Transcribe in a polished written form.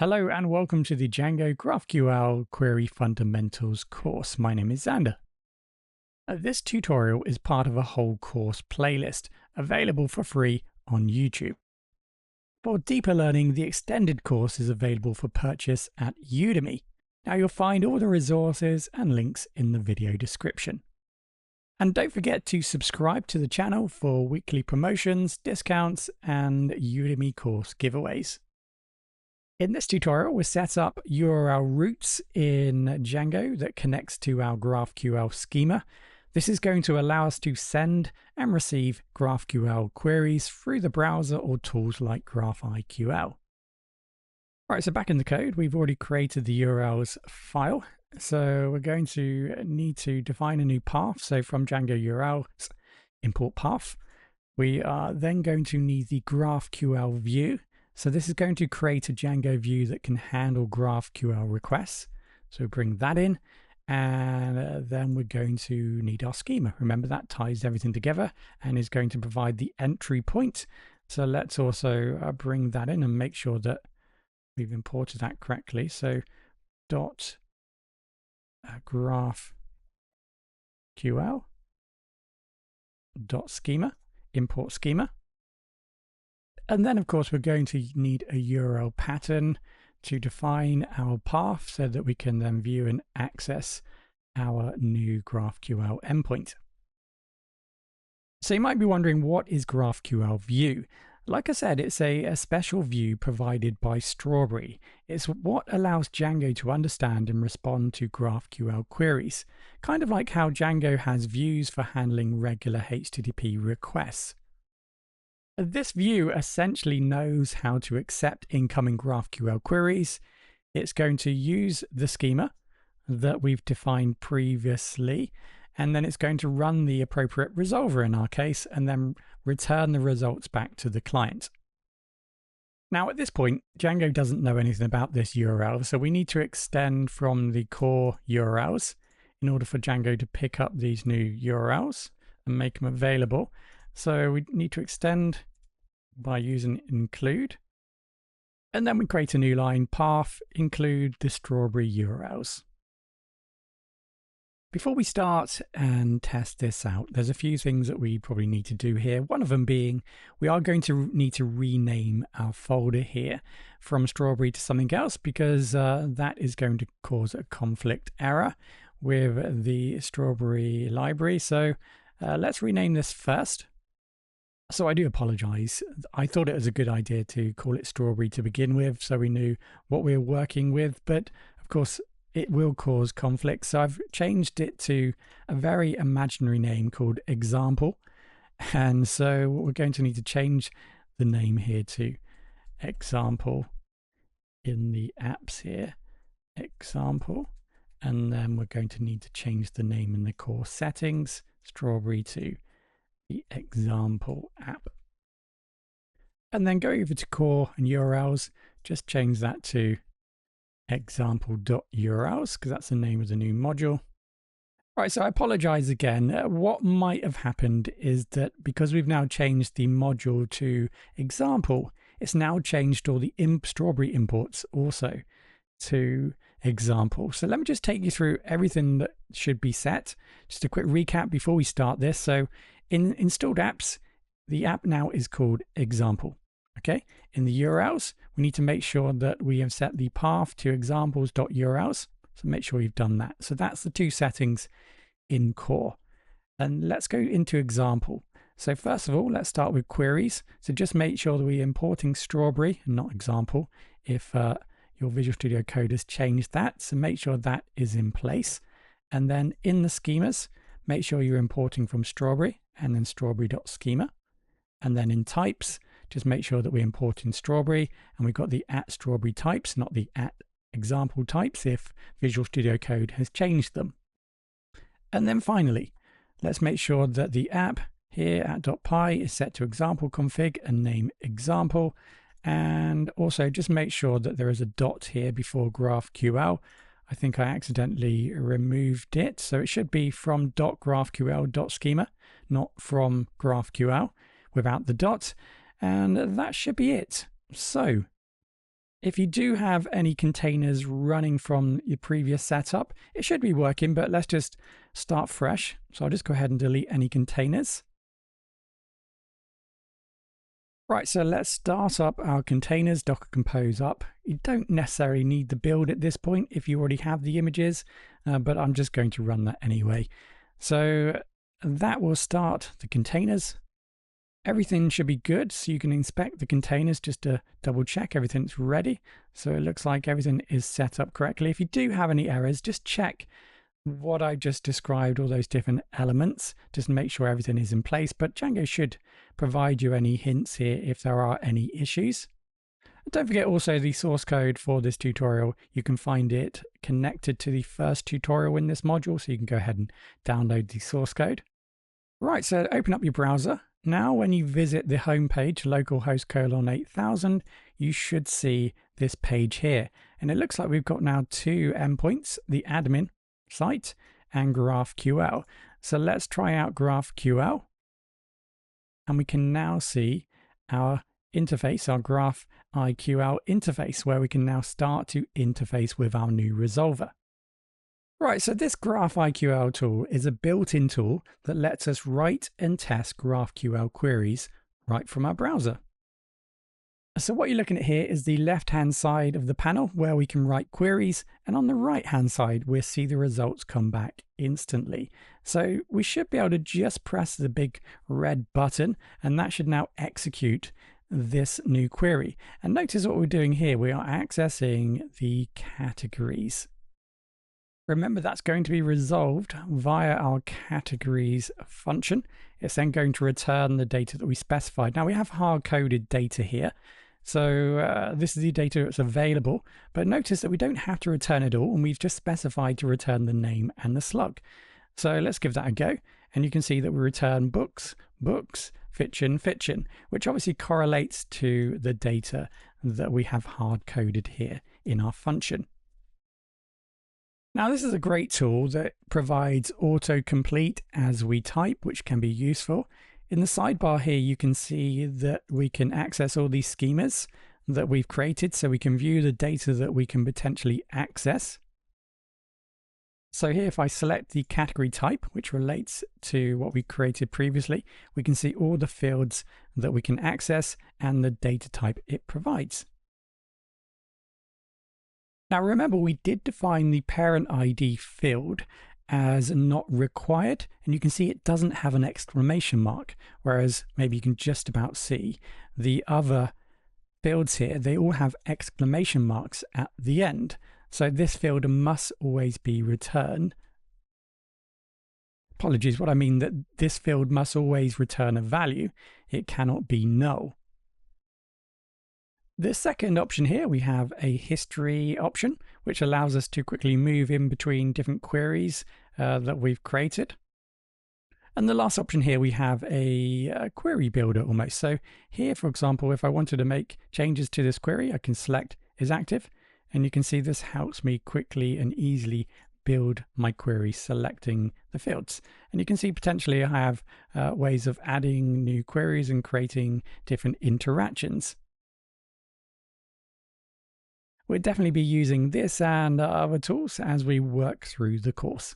Hello and welcome to the Django GraphQL Query Fundamentals course. My name is Xander. This tutorial is part of a whole course playlist available for free on YouTube. For deeper learning, the extended course is available for purchase at Udemy. Now you'll find all the resources and links in the video description. And don't forget to subscribe to the channel for weekly promotions, discounts, and Udemy course giveaways. In this tutorial, we'll set up URL routes in Django that connects to our GraphQL schema. This is going to allow us to send and receive GraphQL queries through the browser or tools like GraphIQL. All right, so back in the code, we've already created the URLs file. So we're going to need to define a new path. So from Django URLs, import path. We are then going to need the GraphQL view. So this is going to create a Django view that can handle GraphQL requests. So bring that in, and then we're going to need our schema. Remember, that ties everything together and is going to provide the entry point. So let's also bring that in and make sure that we've imported that correctly. So dot GraphQL dot schema, import schema. And then, of course, we're going to need a URL pattern to define our path so that we can then view and access our new GraphQL endpoint. So you might be wondering, what is GraphQL View? Like I said, it's a special view provided by Strawberry. It's what allows Django to understand and respond to GraphQL queries, kind of like how Django has views for handling regular HTTP requests. This view essentially knows how to accept incoming GraphQL queries. It's going to use the schema that we've defined previously, and then it's going to run the appropriate resolver in our case, and then return the results back to the client. Now at this point, Django doesn't know anything about this URL, so we need to extend from the core URLs in order for Django to pick up these new URLs and make them available. So we need to extend by using include, and then we create a new line, path include the Strawberry URLs. Before we start and test this out, there's a few things that we probably need to do here. One of them being, we are going to need to rename our folder here from Strawberry to something else, because that is going to cause a conflict error with the Strawberry library. So let's rename this first. So I do apologize. I thought it was a good idea to call it Strawberry to begin with, so we knew what we were working with, but of course it will cause conflict. So I've changed it to a very imaginary name called Example. And so we're going to need to change the name here to Example in the apps here, Example. And then we're going to need to change the name in the core settings, Strawberry to the Example app. And then go over to core and URLs, just change that to example.urls, because that's the name of the new module. All right, so I apologize again. What might have happened is that because we've now changed the module to example, it's now changed all the Strawberry imports also to example. So let me just take you through everything that should be set. Just a quick recap before we start this. So in installed apps, the app now is called Example. Okay. In the URLs, we need to make sure that we have set the path to examples.urls. So make sure you've done that. So that's the two settings in core. And let's go into example. So first of all, let's start with queries. So just make sure that we're importing Strawberry and not example if your Visual Studio Code has changed that. So make sure that is in place. And then in the schemas, make sure you're importing from Strawberry and then strawberry.schema. And then in types, just make sure that we import in Strawberry, and we've got the @Strawberry types, not the @example types if Visual Studio Code has changed them. And then finally, let's make sure that the app here @.py is set to example config and name example. And also just make sure that there is a dot here before GraphQL. I think I accidentally removed it. So it should be from .graphql.schema, not from GraphQL without the dot. And that should be it. So If you do have any containers running from your previous setup, it should be working, but let's just start fresh. So I'll just go ahead and delete any containers. Right, so let's start up our containers, Docker Compose up. You don't necessarily need the build at this point if you already have the images, but I'm just going to run that anyway. So that will start the containers. Everything should be good, so you can inspect the containers just to double check everything's ready. So it looks like everything is set up correctly. If you do have any errors, just check what I just described, all those different elements, just to make sure everything is in place. But Django should provide you any hints here if there are any issues. And don't forget also the source code for this tutorial. You can find it connected to the first tutorial in this module, so you can go ahead and download the source code. Right, so open up your browser. Now, when you visit the home page, localhost 8000, you should see this page here. And it looks like we've got now two endpoints, the admin site and GraphQL. So let's try out GraphQL. And we can now see our interface, our GraphIQL interface, where we can now start to interface with our new resolver. Right, so this GraphIQL tool is a built-in tool that lets us write and test GraphQL queries right from our browser. So what you're looking at here is the left-hand side of the panel where we can write queries, and on the right-hand side we'll see the results come back instantly. So we should be able to just press the big red button, and that should now execute this new query. And notice what we're doing here, we are accessing the categories. Remember, that's going to be resolved via our categories function. It's then going to return the data that we specified. Now we have hard-coded data here. So this is the data that's available, but notice that we don't have to return it all, and we've just specified to return the name and the slug. So let's give that a go. And you can see that we return books, books, fiction, fiction, which obviously correlates to the data that we have hard-coded here in our function. Now, this is a great tool that provides autocomplete as we type, which can be useful. In the sidebar here, you can see that we can access all these schemas that we've created, so we can view the data that we can potentially access. So here, if I select the category type, which relates to what we created previously, we can see all the fields that we can access and the data type it provides. Now remember, we did define the parent ID field as not required, and you can see it doesn't have an exclamation mark, whereas maybe you can just about see the other fields here, they all have exclamation marks at the end. So this field must always be returned. Apologies, what I mean that this field must always return a value. It cannot be null. The second option here, we have a history option, which allows us to quickly move in between different queries that we've created. And the last option here, we have a query builder almost. So here, for example, if I wanted to make changes to this query, I can select is active, and you can see this helps me quickly and easily build my query selecting the fields. And you can see potentially I have ways of adding new queries and creating different interactions. We'll definitely be using this and other tools as we work through the course.